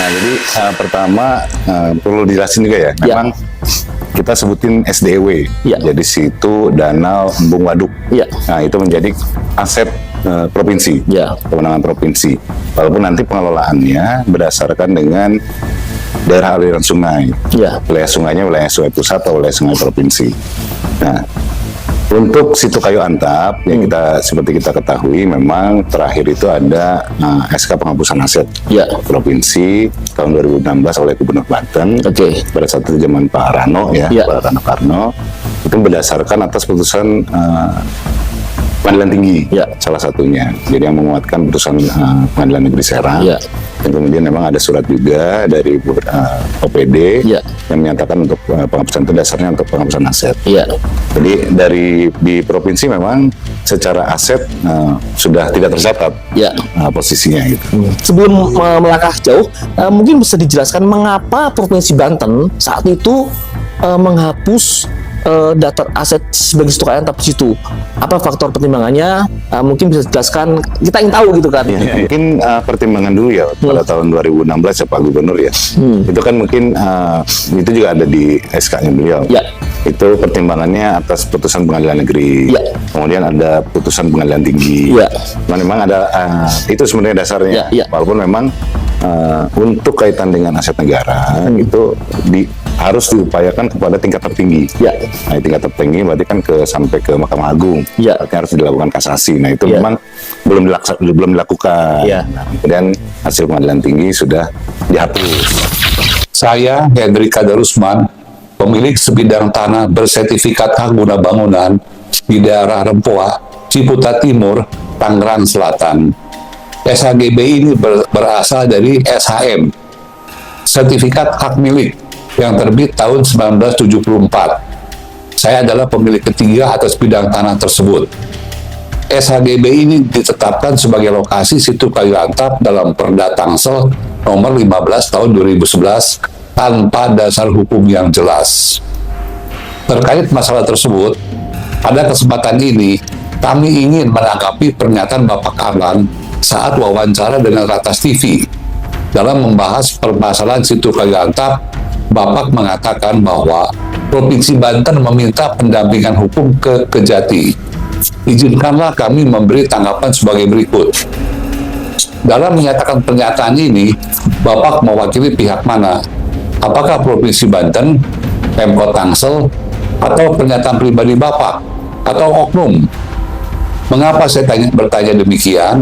Nah, jadi pertama perlu dijelasin juga ya. Memang kita sebutin SDW. Jadi situ, danau, embung, waduk. Nah, itu menjadi aset provinsi, kewenangan provinsi. Walaupun nanti pengelolaannya berdasarkan dengan daerah aliran sungai. Wilayah sungainya wilayah sungai pusat atau wilayah sungai provinsi. Nah, untuk Situ Kayu Antap yang seperti kita ketahui memang terakhir itu ada SK penghapusan aset provinsi tahun 2016 oleh Gubernur Banten pada saat itu zaman Pak Rano Pak Rano Karno, itu berdasarkan atas putusan Pengadilan Tinggi salah satunya, jadi yang menguatkan putusan Pengadilan Negeri Serang. Dan kemudian memang ada surat juga dari OPD yang menyatakan untuk penghapusan itu dasarnya untuk penghapusan aset. Jadi di provinsi memang secara aset sudah tidak tercatat posisinya gitu. Sebelum melangkah jauh, mungkin bisa dijelaskan mengapa Provinsi Banten saat itu menghapus daftar aset sebagai Situ Kayu Antap di situ. Apa faktor pertimbangannya? Mungkin bisa dijelaskan, kita ingin tahu gitu kan. Mungkin pertimbangan dulu ya pada tahun 2016 ya Pak Gubernur ya. Itu kan mungkin itu juga ada di SK-nya beliau. Itu pertimbangannya atas putusan Pengadilan Negeri. Kemudian ada putusan Pengadilan Tinggi. Nah, memang ada itu sebenarnya dasarnya. Walaupun memang untuk kaitan dengan aset negara itu harus diupayakan kepada tingkat tertinggi. Nah, tingkat tertinggi berarti kan sampai ke Mahkamah Agung. Artinya harus dilakukan kasasi. Nah, itu memang belum dilakukan. Nah, kemudian hasil Pengadilan Tinggi sudah dihapus. Saya Hendrik Kadarusman, pemilik sebidang tanah bersertifikat hak guna bangunan di daerah Rempoa, Ciputat Timur, Tangerang Selatan. SHGB ini berasal dari SHM, Sertifikat Hak Milik, yang terbit tahun 1974. Saya adalah pemilik ketiga atas bidang tanah tersebut. SHGB ini ditetapkan sebagai lokasi Situ Kayu Antap dalam Perda Tangsel nomor 15 tahun 2011 tanpa dasar hukum yang jelas. Terkait masalah tersebut, pada kesempatan ini kami ingin menanggapi pernyataan Bapak Arlan saat wawancara dengan Ratas TV. Dalam membahas permasalahan Situ Kayu Antap, Bapak mengatakan bahwa Provinsi Banten meminta pendampingan hukum ke Kejati. Izinkanlah kami memberi tanggapan sebagai berikut. Dalam menyatakan pernyataan ini, Bapak mewakili pihak mana? Apakah Provinsi Banten, Pemkot Tangsel, atau pernyataan pribadi Bapak, atau oknum? Mengapa saya bertanya demikian?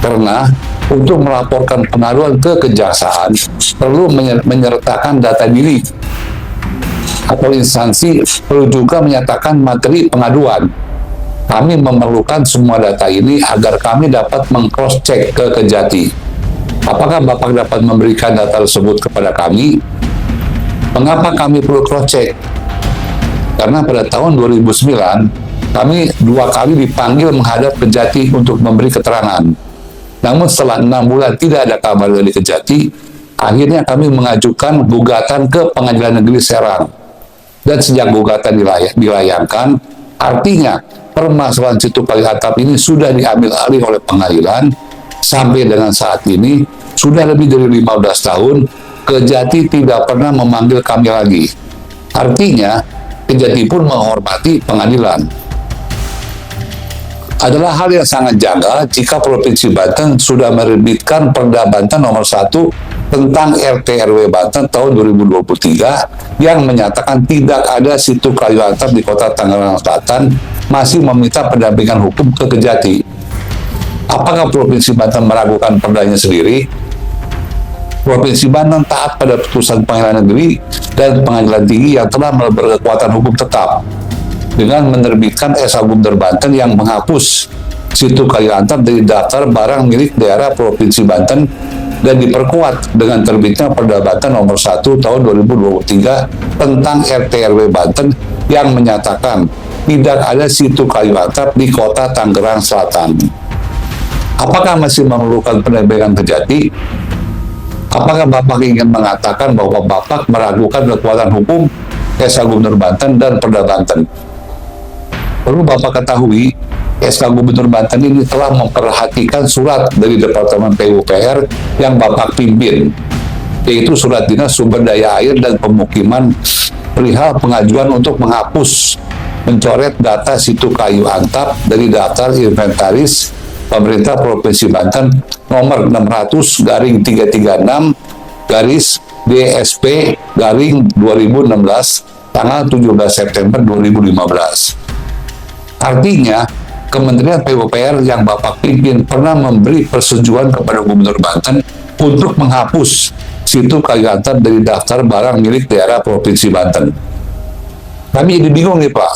Karena untuk melaporkan pengaduan ke kejaksaan perlu menyertakan data diri, atau instansi perlu juga menyatakan materi pengaduan. Kami memerlukan semua data ini agar kami dapat meng-cross-check ke Kejati. Apakah Bapak dapat memberikan data tersebut kepada kami? Mengapa kami perlu cross-check? Karena pada tahun 2009 kami 2 kali dipanggil menghadap Kejati untuk memberi keterangan. Namun setelah 6 bulan tidak ada kabar dari Kejati, akhirnya kami mengajukan gugatan ke Pengadilan Negeri Serang. Dan sejak gugatan dilayangkan, artinya permasalahan Situ Kayu Antap ini sudah diambil alih oleh pengadilan. Sampai dengan saat ini, sudah lebih dari 15 tahun, Kejati tidak pernah memanggil kami lagi. Artinya, Kejati pun menghormati pengadilan. Adalah hal yang sangat janggal jika Provinsi Banten sudah menerbitkan Perda Banten nomor 1 tentang RT/RW Banten tahun 2023 yang menyatakan tidak ada Situ Kayu Antap di Kota Tangerang Selatan, masih meminta pendampingan hukum ke Kejati. Apakah Provinsi Banten meragukan perdanya sendiri? Provinsi Banten taat pada putusan Pengadilan Negeri dan Pengadilan Tinggi yang telah berkekuatan hukum tetap dengan menerbitkan SK Gubernur Banten yang menghapus Situ Kayu Antap dari daftar barang milik daerah Provinsi Banten dan diperkuat dengan terbitnya Perda Banten nomor 1 tahun 2023 tentang RT/RW Banten yang menyatakan tidak ada Situ Kayu Antap di Kota Tangerang Selatan. Apakah masih memerlukan pendampingan Kejati? Apakah Bapak ingin mengatakan bahwa Bapak meragukan kekuatan hukum SK Gubernur Banten dan Perda Banten? Perlu Bapak ketahui, SK Gubernur Banten ini telah memperhatikan surat dari Departemen PUPR yang Bapak pimpin. yaitu Surat Dinas Sumber Daya Air dan Pemukiman perihal pengajuan untuk menghapus mencoret data situ kayu antap dari daftar inventaris pemerintah Provinsi Banten nomor 600/336 DSP 2016 tanggal 17 September 2015. Artinya, Kementerian PUPR yang Bapak pimpin pernah memberi persetujuan kepada Gubernur Banten untuk menghapus situ kayu antap dari daftar barang milik daerah Provinsi Banten. Kami jadi bingung nih Pak.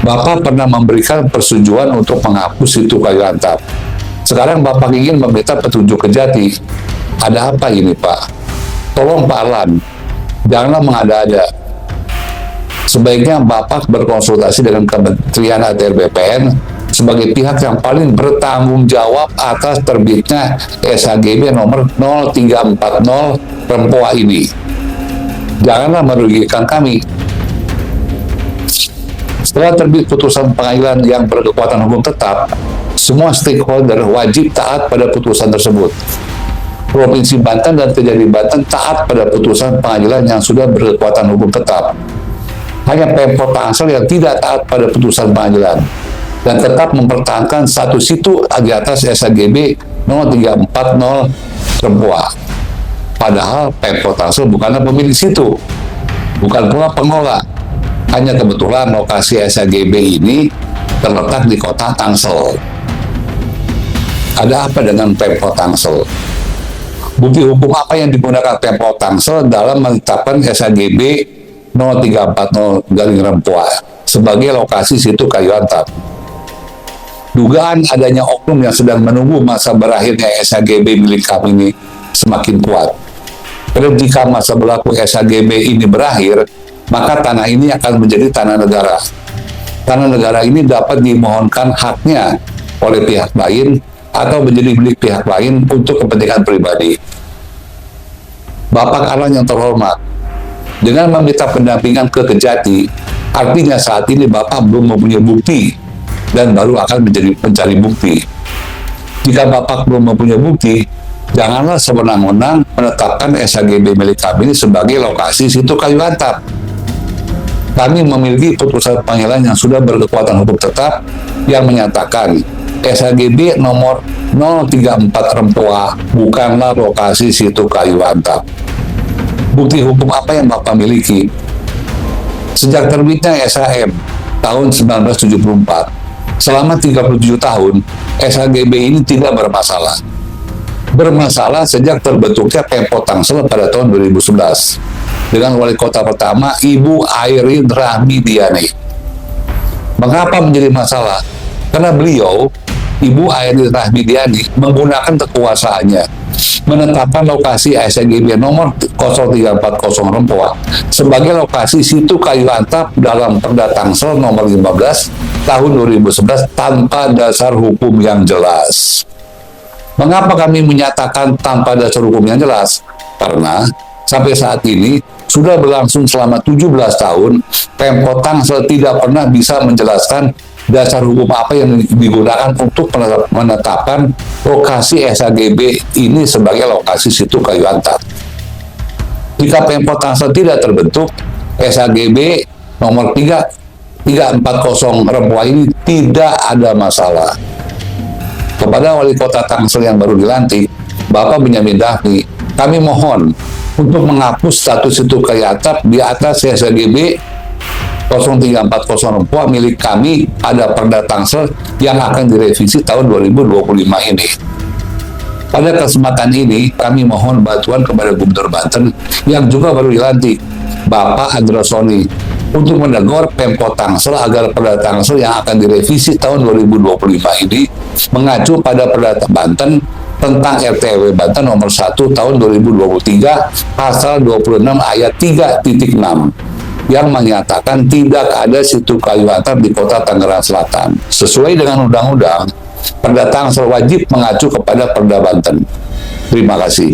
Bapak pernah memberikan persetujuan untuk menghapus situ kayu antap. Sekarang Bapak ingin meminta petunjuk Kejati. Ada apa ini Pak? Tolong Pak Alan, janganlah mengada-ada. Sebaiknya Bapak berkonsultasi dengan Kementerian ATR BPN sebagai pihak yang paling bertanggung jawab atas terbitnya SHGB nomor 0340 Rempoa ini. Janganlah merugikan kami. Setelah terbit putusan pengadilan yang berkekuatan hukum tetap, semua stakeholder wajib taat pada putusan tersebut. Provinsi Banten dan Kejati Banten taat pada putusan pengadilan yang sudah berkekuatan hukum tetap. Hanya Pemkot Tangsel yang tidak taat pada putusan pengadilan dan tetap mempertahankan satu situ di atas SHGB nomor 340 Rempoa. Padahal Pemkot Tangsel bukanlah pemilik situ, bukan pula pengelola. Hanya kebetulan lokasi SHGB ini terletak di kota Tangsel. Ada apa dengan Pemkot Tangsel? Bukti hukum apa yang digunakan Pemkot Tangsel dalam menetapkan SHGB nomor 340 Rempoa sebagai lokasi situ kayu antap? Dugaan adanya oknum yang sedang menunggu masa berakhirnya SHGB milik kami ini semakin kuat. Karena jika masa berlaku SHGB ini berakhir, maka tanah ini akan menjadi tanah negara. Tanah negara ini dapat dimohonkan haknya oleh pihak lain atau menjadi milik pihak lain untuk kepentingan pribadi. Bapak Alan yang terhormat, dengan meminta pendampingan ke Kejati, artinya saat ini Bapak belum mempunyai bukti dan baru akan mencari bukti. Jika Bapak belum mempunyai bukti, janganlah sewenang-wenang menetapkan SHGB milik kami ini sebagai lokasi situ kayu antap. Kami memiliki putusan pengadilan yang sudah berkekuatan hukum tetap yang menyatakan SHGB nomor 034 Rempoa bukanlah lokasi situ kayu antap. Bukti hukum apa yang Bapak miliki? Sejak terbitnya SHM tahun 1974, selama 37 tahun, SHGB ini tidak bermasalah. Bermasalah sejak terbentuknya Pemkot Tangsel pada tahun 2011 dengan wali kota pertama Ibu Airin Rahmidiani. Mengapa menjadi masalah? Karena beliau, Ibu Airin Rahmidiani, menggunakan kekuasaannya menetapkan lokasi SHGB nomor 0340 Rempoa sebagai lokasi situ kayu antap dalam Perda Tangsel nomor 15 tahun 2011 tanpa dasar hukum yang jelas. Mengapa kami menyatakan tanpa dasar hukum yang jelas? Karena sampai saat ini sudah berlangsung selama 17 tahun, Pemkot Tangsel tidak pernah bisa menjelaskan dasar hukum apa yang digunakan untuk menetapkan lokasi SHGB ini sebagai lokasi situ kayu antap. Jika Pemkot Tangsel tidak terbentuk, SHGB nomor 340 Rempoa ini tidak ada masalah. Kepada wali kota Tangsel yang baru dilantik, Bapak Benyamin Daphni, kami mohon untuk menghapus status situ kayu antap di atas SHGB 0340 Rempoa milik kami ada Perda Tangsel yang akan direvisi tahun 2025 ini. Pada kesempatan ini, kami mohon bantuan kepada Gubernur Banten yang juga baru dilantik, Bapak Androsoni, untuk menegur Pemkot Tangsel agar Perda Tangsel yang akan direvisi tahun 2025 ini mengacu pada Perda Banten tentang RTW Banten nomor 1 tahun 2023 pasal 26 ayat 3.6 yang menyatakan tidak ada situ kayu antap di kota Tangerang Selatan. Sesuai dengan undang-undang, Perda Tangsel wajib mengacu kepada Perda Banten. Terima kasih.